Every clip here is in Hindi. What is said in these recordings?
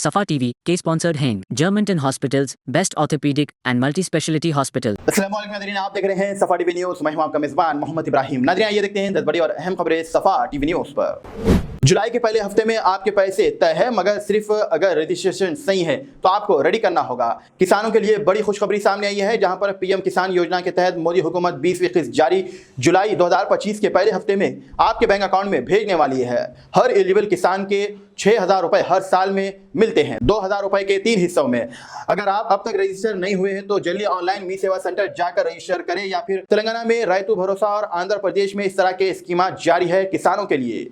Safa TV, K-sponsored हैं Germantown Hospitals, Best Orthopedic and Multi-Speciality Hospital। अस्सलाम वालेकुम नाज़रीन, आप देख रहे हैं सफा टीवी न्यूज़। मैं हूं आपका मेज़बान मोहम्मद इब्राहिम। नाज़रीन, ये देखते हैं 10 बड़ी और अहम खबरें सफा टीवी न्यूज़ पर। जुलाई के पहले हफ्ते में आपके पैसे तय है, मगर सिर्फ अगर रजिस्ट्रेशन सही है तो आपको रेडी करना होगा। किसानों के लिए बड़ी खुशखबरी सामने आई है, जहां पर पीएम किसान योजना के तहत मोदी हुकूमत 20वीं किस्त जारी जुलाई 2025 के पहले हफ्ते में आपके बैंक अकाउंट में भेजने वाली है। हर एलिजिबल किसान के 6,000 रुपए हर साल में मिलते हैं, 2,000 रुपए के 3 हिस्सों में। अगर आप अब तक रजिस्टर नहीं हुए हैं तो जल्दी ऑनलाइन मी सेवा सेंटर जाकर रजिस्टर करें, या फिर तेलंगाना में रैतु भरोसा और आंध्र प्रदेश में इस तरह के स्कीम जारी है किसानों के लिए।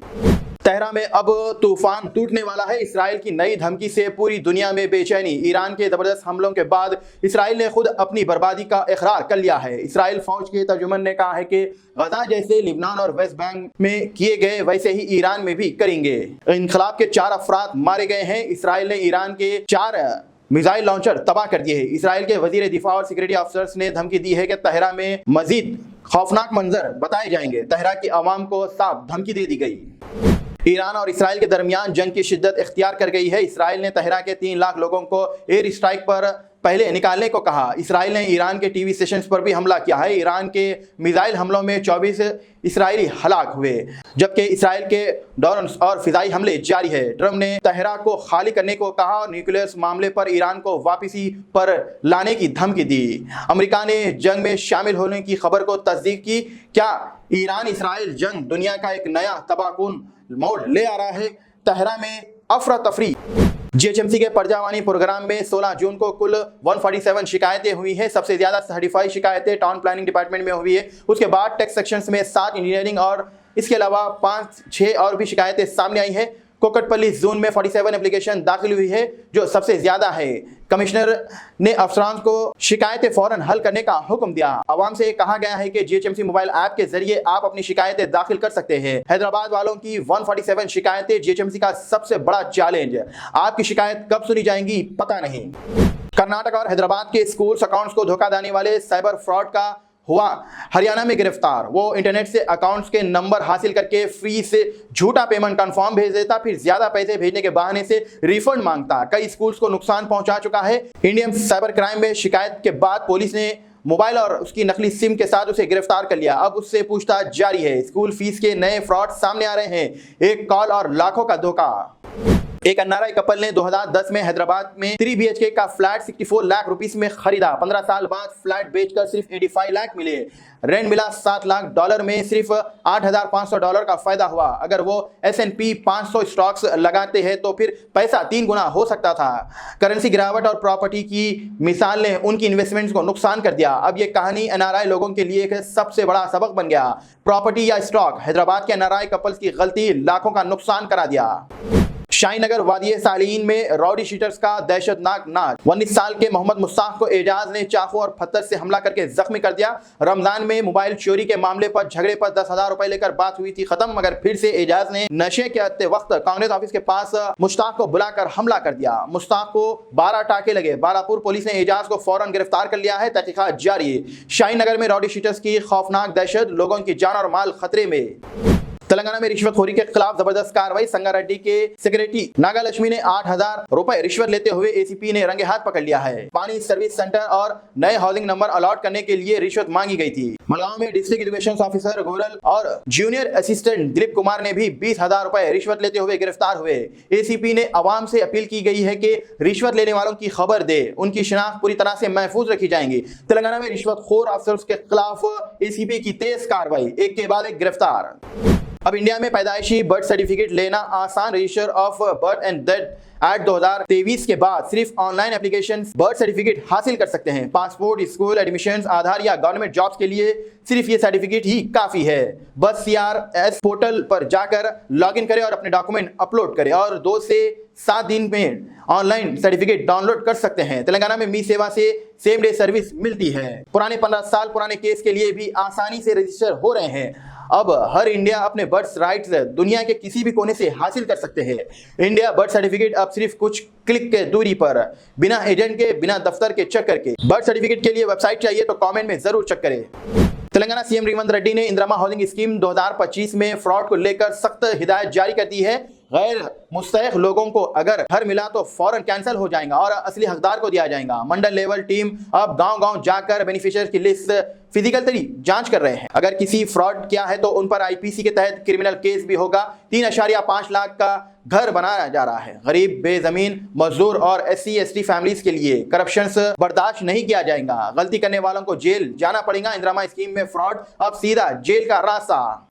तेहरा में अब तूफान टूटने वाला है। इसराइल की नई धमकी से पूरी दुनिया में बेचैनी। ईरान के जबरदस्त हमलों के बाद इसराइल ने खुद अपनी बर्बादी का इकरार कर लिया है। इसराइल फौज के तर्जुमन ने कहा है कि गजा जैसे लिबनान और वेस्ट बैंक में किए गए वैसे ही ईरान में भी करेंगे। इनकलाब के 4 अफराद मारे गए हैं। इसराइल ने ईरान के 4 मिसाइल लॉन्चर तबाह कर दिए हैं। इसराइल के वजीर दिफा और सिक्योरिटी अफसर्स ने धमकी दी है कि तेहरा में मजीद खौफनाक मंजर बताए जाएंगे। तेहरा की आवाम को साफ धमकी दे दी गई। ईरान और इसराइल के दरमियान जंग की शिद्दत इख्तियार कर गई है। इसराइल ने तेहरा के 3 लाख लोगों को एयर स्ट्राइक पर पहले निकालने को कहा। इसराइल ने ईरान के टीवी स्टेशन पर भी हमला किया है। ईरान के मिसाइल हमलों में 24 इसराइली हलाक हुए, जबकि इसराइल के ड्रोन और फिजाई हमले जारी है। ट्रंप ने तेहरा को खाली करने को कहा और न्यूक्लियर मामले पर ईरान को वापसी पर लाने की धमकी दी। अमेरिका ने जंग में शामिल होने की खबर को तस्दीक की। क्या ईरान इसराइल जंग दुनिया का एक नया तबाहकुन मोड़ ले आ रहा है? तेहरा में अफरा तफरी। जीएचएमसी के प्रजावानी प्रोग्राम में 16 जून को कुल 147 शिकायतें हुई है। सबसे ज्यादा सर्टिफाइड शिकायतें टाउन प्लानिंग डिपार्टमेंट में हुई है। उसके बाद टैक्स सेक्शंस में 7 इंजीनियरिंग और इसके अलावा 5-6 और भी शिकायतें सामने आई है। कोकटपल्ली जोन में 47 एप्लीकेशन दाखिल हुई है, जो सबसे ज्यादा है। कमिश्नर ने अफसरान को शिकायतें फौरन हल करने का हुक्म दिया। आवाम से कहा गया है कि जीएचएमसी मोबाइल ऐप के जरिए आप अपनी शिकायतें दाखिल कर सकते हैं। हैदराबाद वालों की 147 शिकायतें जीएचएमसी का सबसे बड़ा चैलेंज। आपकी शिकायत कब सुनी जाएंगी पता नहीं। कर्नाटक और हैदराबाद के स्कूल्स अकाउंट्स को धोखा देने वाले साइबर फ्रॉड का हुआ हरियाणा में गिरफ्तार। वो इंटरनेट से अकाउंट्स के नंबर हासिल करके फ्री से झूठा पेमेंट कंफर्म भेज देता, फिर ज्यादा पैसे भेजने के बहाने से रिफंड मांगता। कई स्कूल्स को नुकसान पहुंचा चुका है। इंडियन साइबर क्राइम में शिकायत के बाद पुलिस ने मोबाइल और उसकी नकली सिम के साथ उसे गिरफ्तार कर लिया। अब उससे पूछताछ जारी है। स्कूल फीस के नए फ्रॉड सामने आ रहे हैं। एक कॉल और लाखों का धोखा। एक एनआरआई कपल ने 2010 में हैदराबाद में 3 BHK का फ्लैट 64 लाख रुपीस में खरीदा। 15 साल बाद फ्लैट बेचकर सिर्फ 85 लाख मिले। रेंट मिला $7 लाख में सिर्फ $8,500 का फायदा हुआ। अगर वो S&P 500 स्टॉक्स लगाते हैं तो फिर पैसा 3 गुना हो सकता था। करेंसी गिरावट और प्रॉपर्टी की मिसाल ने उनकी इन्वेस्टमेंट्स को नुकसान कर दिया। अब ये कहानी एनआरआई लोगों के लिए एक सबसे बड़ा सबक बन गया। प्रॉपर्टी या स्टॉक, हैदराबाद के एनआरआई कपल्स की गलती लाखों का नुकसान करा दिया। शाहीनगर वादी सालीन में रॉडी शीटर्स का दहशतनाक नाच। 19 साल के मोहम्मद मुस्ताक को एजाज ने चाकू और पत्थर से हमला करके जख्मी कर दिया। रमजान में मोबाइल चोरी के मामले पर झगड़े पर 10,000 रुपए लेकर बात हुई थी खत्म, मगर फिर से एजाज ने नशे के वक्त कांग्रेस ऑफिस के पास मुश्ताक को बुलाकर हमला कर दिया। मुश्ताक को 12 टाके लगे। बारापुर पुलिस ने एजाज को फौरन गिरफ्तार कर लिया है। तहकीकात जारी है। शाहीनगर में रॉडी शीटर्स की खौफनाक दहशत, लोगों की जान और माल खतरे में। तेलंगाना में रिश्वतखोरी के खिलाफ जबरदस्त कार्रवाई। संगारेड्डी के सेक्रेटरी नागालक्ष्मी ने 8,000 रुपए रिश्वत लेते हुए एसीपी ने रंगे हाथ पकड़ लिया है। पानी सर्विस सेंटर और नए हाउसिंग नंबर अलॉट करने के लिए रिश्वत मांगी गई थी। मलगांव में डिस्ट्रिक्ट एजुकेशन ऑफिसर गोरल और जूनियर असिस्टेंट दिलीप कुमार ने भी 20,000 रुपए रिश्वत लेते हुए गिरफ्तार हुए। एसीपी ने आवाम से अपील की गई है कि रिश्वत लेने वालों की खबर दे, उनकी शिनाख्त पूरी तरह से महफूज रखी जाएंगी। तेलंगाना में रिश्वतखोर अफसर्स के खिलाफ एसीपी की तेज कार्रवाई, एक के बाद एक गिरफ्तार। अब इंडिया में पैदाइशी बर्थ सर्टिफिकेट लेना आसान। Register of birth and death act 2023 के बाद सिर्फ ऑनलाइन एप्लीकेशन बर्थ सर्टिफिकेट हासिल कर सकते हैं। पासपोर्ट, स्कूल एडमिशंस, आधार या गवर्नमेंट जॉब्स के लिए सिर्फ ये सर्टिफिकेट ही काफी है। बस CRS पोर्टल पर जाकर लॉगिन करें और अपने डॉक्यूमेंट अपलोड करें और 2 से 7 दिन में ऑनलाइन सर्टिफिकेट डाउनलोड कर सकते हैं। तेलंगाना में मी सेवा से सेम डे सर्विस मिलती है। पुराने 15 साल पुराने केस के लिए भी आसानी से रजिस्टर हो रहे हैं। अब हर इंडिया अपने बर्थ राइट्स दुनिया के किसी भी कोने से हासिल कर सकते हैं। इंडिया बर्थ सर्टिफिकेट अब सिर्फ कुछ क्लिक के दूरी पर, बिना एजेंट के, बिना दफ्तर के चक्कर के। बर्थ सर्टिफिकेट के लिए वेबसाइट चाहिए तो कमेंट में जरूर चेक करें। तेलंगाना सीएम रेवंत रेड्डी ने इंदिरा हाउसिंग स्कीम 2025 में फ्रॉड को लेकर सख्त हिदायत जारी कर दी है। गैर मुस्तहिक लोगों को अगर घर मिला तो फौरन कैंसिल हो जाएगा और असली हकदार को दिया जाएगा। मंडल लेवल टीम अब गांव-गांव जाकर बेनिफिशियर की लिस्ट फिजिकल तरी जांच कर रहे हैं। अगर किसी फ्रॉड किया है तो उन पर आईपीसी के तहत क्रिमिनल केस भी होगा। 3.5 लाख का घर बनाया जा रहा है। गरीब, बेजमीन, मजदूर और SC/ST फैमिलीज के लिए करप्शन बर्दाश्त नहीं किया जाएगा। गलती करने वालों को जेल जाना पड़ेगा। इंदिरा स्कीम में फ्रॉड, अब सीधा जेल का रास्ता।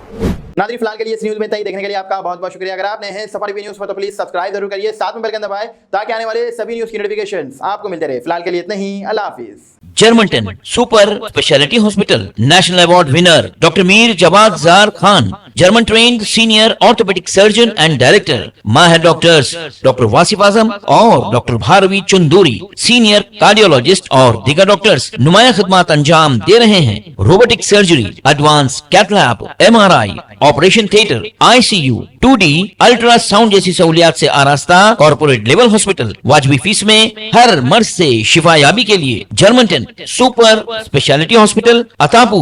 नाज़रीन, फिलहाल के लिए इस न्यूज में तय देखने के लिए आपका बहुत बहुत शुक्रिया। अगर आप नए हैं सफा टीवी न्यूज पर तो प्लीज सब्सक्राइब जरूर करिए, साथ में बेल आइकन दबाएं ताकि आने वाले सभी न्यूज की नोटिफिकेशंस आपको मिलते रहे। फिलहाल के लिए इतना ही। अल्लाह हाफिज। जर्मनटन super speciality hospital, national award winner doctor Mir Jawad Jar Khan, German trained senior orthopaedic surgeon and director, माहिर डॉक्टर्स डॉक्टर वासिफ आजम और doctor Bharvi Chanduri, senior cardiologist और दीगर डॉक्टर्स नुमाया खिदमत अंजाम दे रहे हैं। Robotic surgery, advance cath lab, MRI, operation theatre, ICU, 2D ultrasound जैसी सहूलियात से आरास्ता कॉर्पोरेट लेवल हॉस्पिटल। वाजबी फीस में हर मर्ज से शिफायाबी के लिए Germanton super speciality hospital, Attapur.